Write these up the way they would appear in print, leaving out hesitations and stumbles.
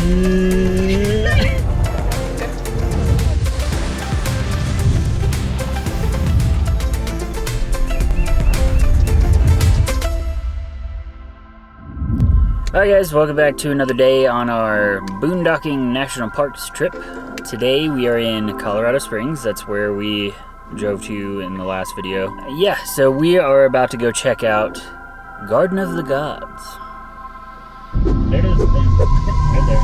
Alright guys, welcome back to another day on our boondocking national parks trip. Today we are in Colorado Springs. That's where we drove to in the last video. Yeah, so we are about to go check out Garden of the Gods. There it is, right there.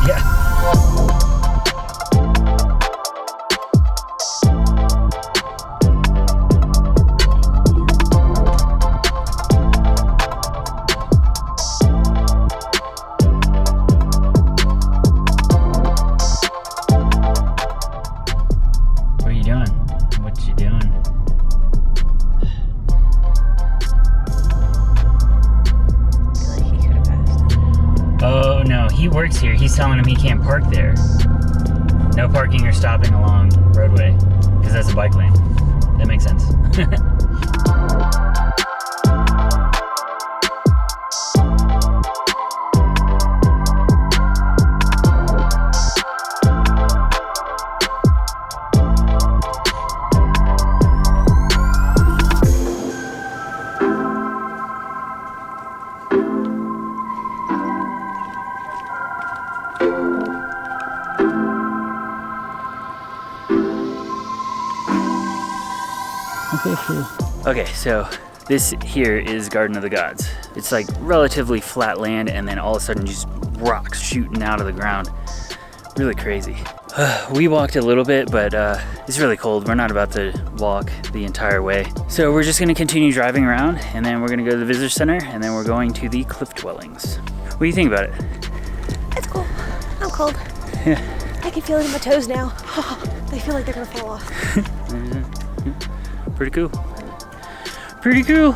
Yeah. He works here. He's telling him he can't park there. No parking or stopping along roadway, because that's a bike lane. That makes sense. Okay, so this here is Garden of the Gods. It's like relatively flat land and then all of a sudden just rocks shooting out of the ground. Really crazy. We walked a little bit, but it's really cold. We're not about to walk the entire way. So we're just gonna continue driving around and then we're gonna go to the visitor center and then we're going to the Cliff Dwellings. What do you think about it? It's cool. I'm cold. Yeah. I can feel it in my toes now. They feel like they're gonna fall off. Pretty cool. Pretty cool.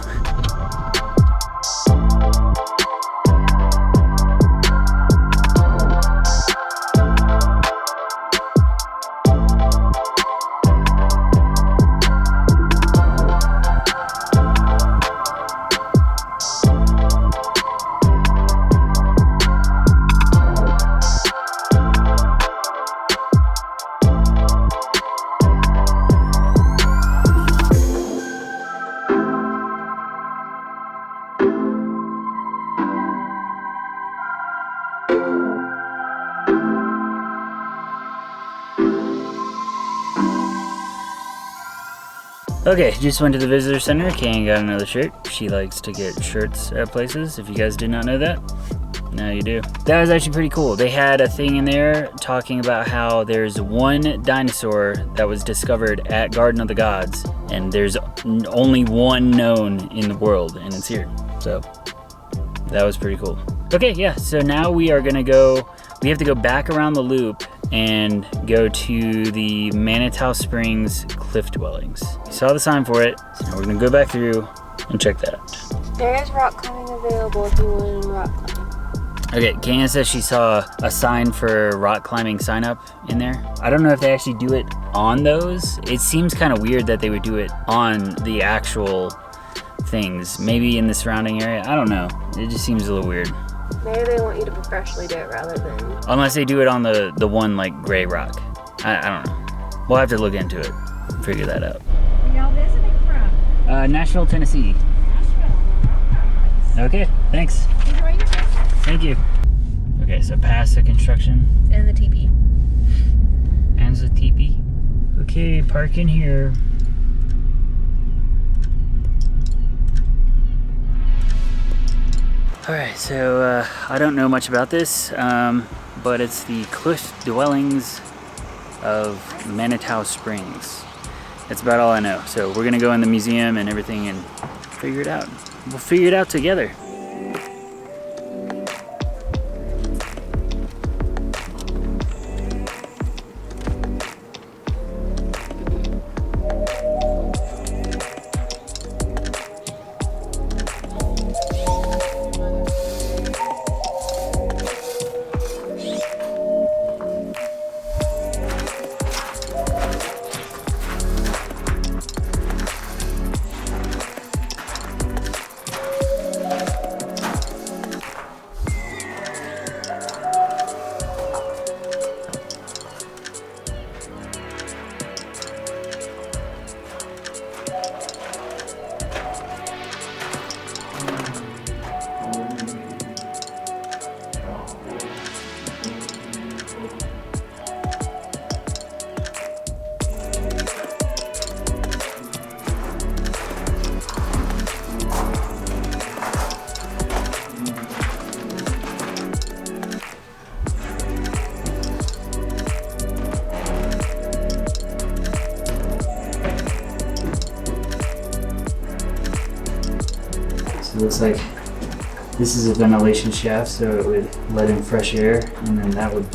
Okay, just went to the visitor center. Kay got another shirt. She likes to get shirts at places. If you guys did not know that, now you do. That was actually pretty cool. They had a thing in there talking about how there's one dinosaur that was discovered at Garden of the Gods, and there's only one known in the world, and it's here. So that was pretty cool. Okay, yeah, so now we are gonna go, we have to go back around the loop and go to the Manitou Springs Cliff Dwellings. You saw the sign for it, so now we're gonna go back through and check that out. There is rock climbing available if you want to rock climb. Okay, Kaya says she saw a sign for rock climbing sign up in there. I don't know if they actually do it on those. It seems kind of weird that they would do it on the actual things. Maybe in the surrounding area, I don't know. It just seems a little weird. Maybe they want you to professionally do it rather than... Unless they do it on the one like gray rock. I don't know. We'll have to look into it, figure that out. Where y'all visiting from? Nashville, Tennessee. Nashville. Okay, thanks. Enjoy your trip. Thank you. Okay, so past the construction. And the teepee. And the teepee. Okay, park in here. Alright, so I don't know much about this, but it's the Cliff Dwellings of Manitou Springs. That's about all I know. So we're gonna go in the museum and everything and figure it out. We'll figure it out together. looks like this is a ventilation shaft, so it would let in fresh air, and then that would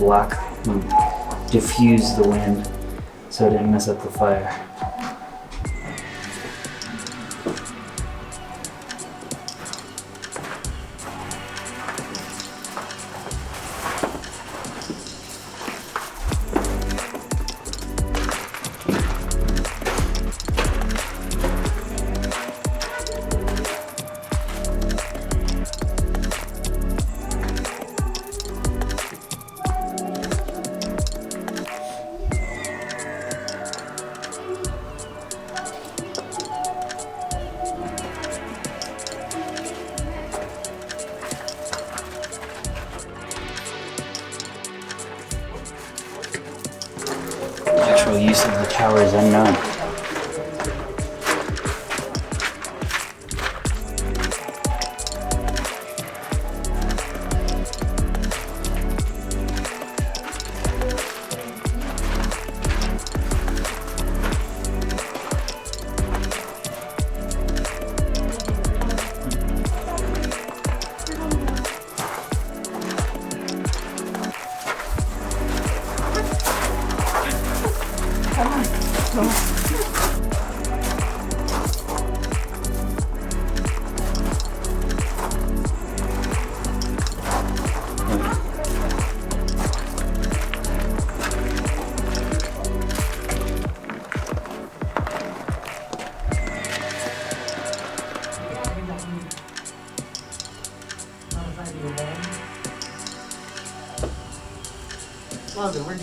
diffuse the wind so it didn't mess up the fire. Actual use of the tower is unknown.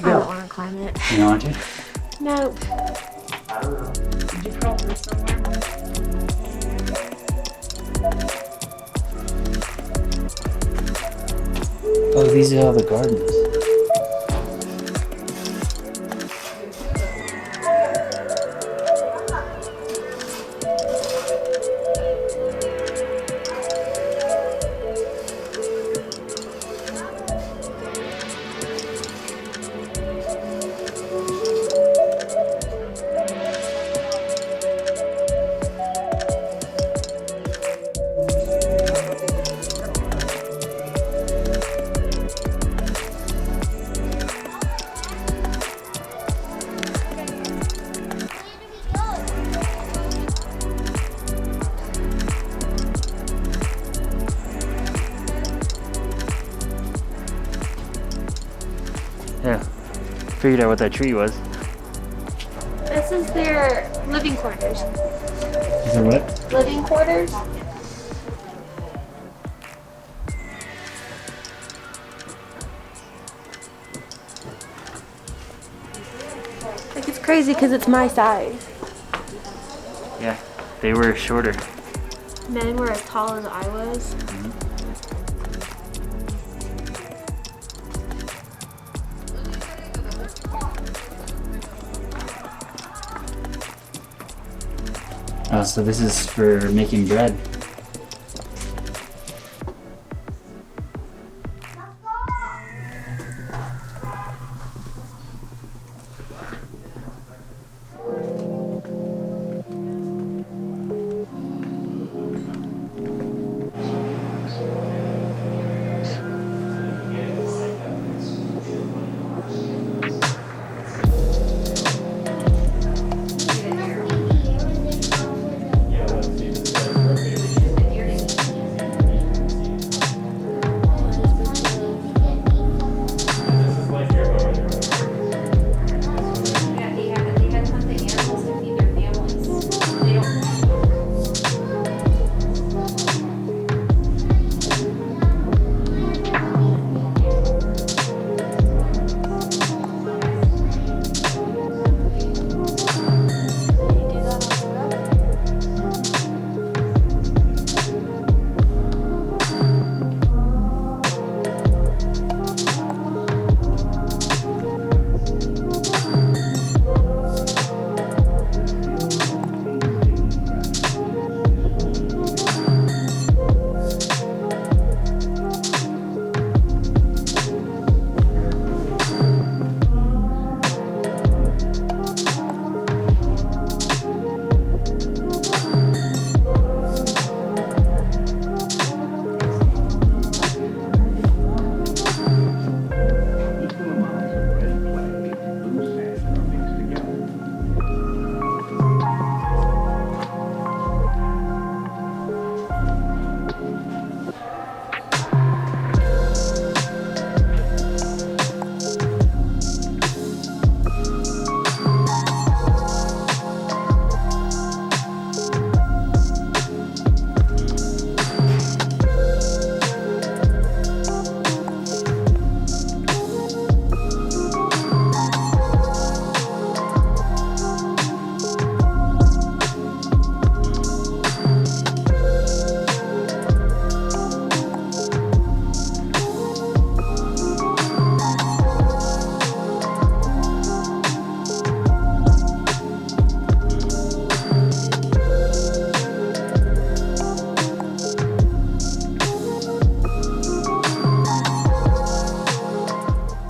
I don't want to climb it. You don't want to? No. Did you crawl through somewhere? Oh, these are all the gardens. Yeah, figured out what that tree was. This is their living quarters. Is that what? Living quarters? Like, it's crazy because it's my size. Yeah, they were shorter. Men were as tall as I was. Oh, so this is for making bread.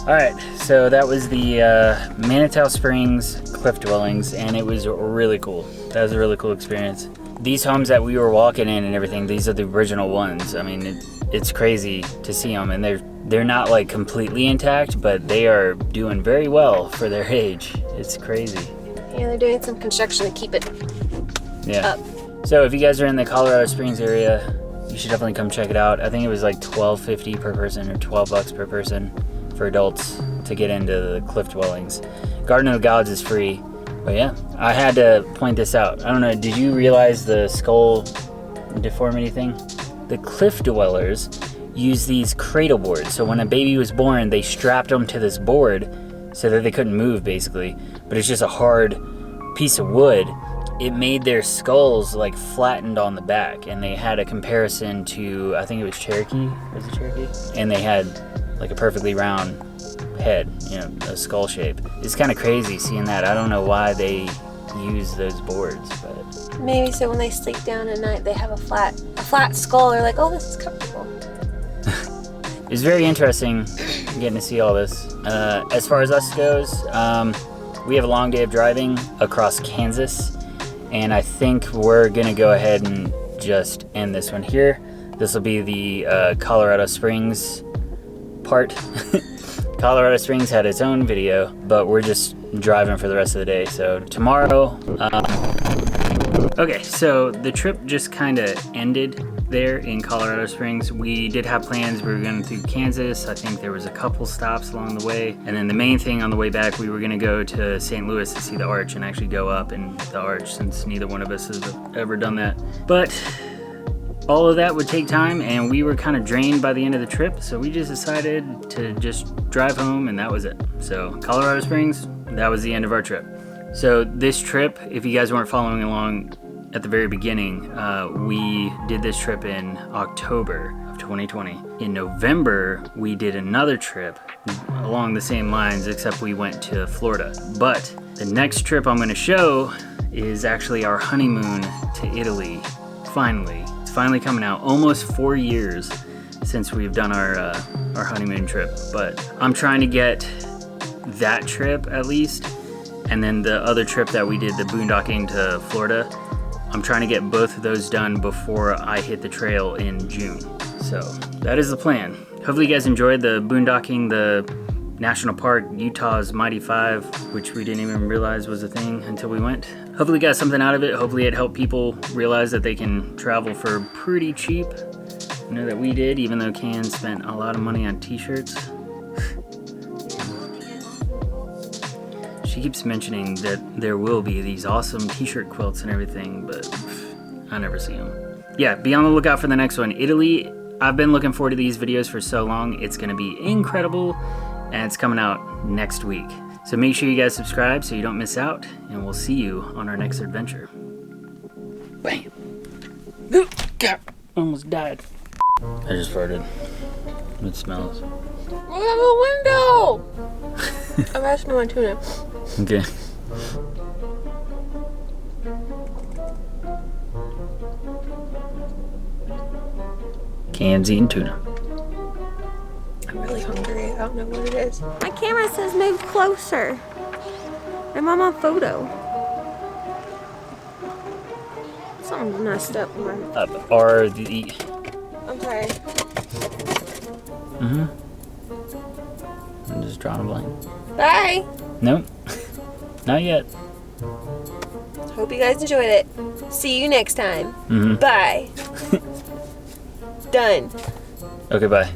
All right, so that was the Manitou Springs Cliff Dwellings, and it was really cool. That was a really cool experience. These homes that we were walking in and everything, these are the original ones. I mean, it's crazy to see them, and they're not like completely intact, but they are doing very well for their age. It's crazy. Yeah, they're doing some construction to keep it up. So if you guys are in the Colorado Springs area, you should definitely come check it out. I think it was like $12.50 per person or $12 per person for adults to get into the Cliff Dwellings. Garden of the Gods is free, but yeah, I had to point this out. I don't know, did you realize the skull deformity thing? The Cliff Dwellers use these cradle boards. So when a baby was born, they strapped them to this board so that they couldn't move, basically. But it's just a hard piece of wood. It made their skulls like flattened on the back, and they had a comparison to, I think it was Cherokee. Was it Cherokee? And they had like a perfectly round head, you know, a skull shape. It's kind of crazy seeing that. I don't know why they use those boards, but Maybe so when they sleep down at night, they have a flat skull. They're like, oh, this is comfortable. it's very interesting getting to see all this. As far as us goes, we have a long day of driving across Kansas, and I think we're gonna go ahead and just end this one here. This will be the Colorado Springs part. Colorado Springs had its own video, but we're just driving for the rest of the day. So tomorrow, okay, so the trip just kind of ended there in Colorado Springs. We did have plans. We were going through Kansas. I think there was a couple stops along the way. And then the main thing on the way back, we were going to go to St. Louis to see the arch and actually go up in the arch, since neither one of us has ever done that. But all of that would take time, and we were kind of drained by the end of the trip, so we just decided to just drive home, and that was it. So Colorado Springs, that was the end of our trip. So this trip, if you guys weren't following along at the very beginning, we did this trip in October of 2020. In November, we did another trip along the same lines, except we went to Florida. But the next trip I'm going to show is actually our honeymoon to Italy. Finally coming out. Almost 4 years since we've done our honeymoon trip, but I'm trying to get that trip at least, and then the other trip that we did, the boondocking to Florida, I'm trying to get both of those done before I hit the trail in June. So that is the plan. Hopefully you guys enjoyed the boondocking, the National Park, Utah's Mighty 5, which we didn't even realize was a thing until we went. Hopefully got something out of it. Hopefully it helped people realize that they can travel for pretty cheap. I know that we did, even though Can spent a lot of money on t-shirts. She keeps mentioning that there will be these awesome t-shirt quilts and everything, but I never see them. Yeah, be on the lookout for the next one. Italy, I've been looking forward to these videos for so long. It's gonna be incredible, and it's coming out next week. So make sure you guys subscribe so you don't miss out, and we'll see you on our next adventure. Bam. God, almost died. I just farted. It smells. Look out the window! I'm asking my tuna. Okay. Cans eating tuna. I'm really hungry. I don't know what it is. My camera says move closer. I'm on my photo. Something's messed up. Are the... I'm sorry. I'm just drawing a blank. Bye. Nope. Not yet. Hope you guys enjoyed it. See you next time. Bye. Done. Okay, bye.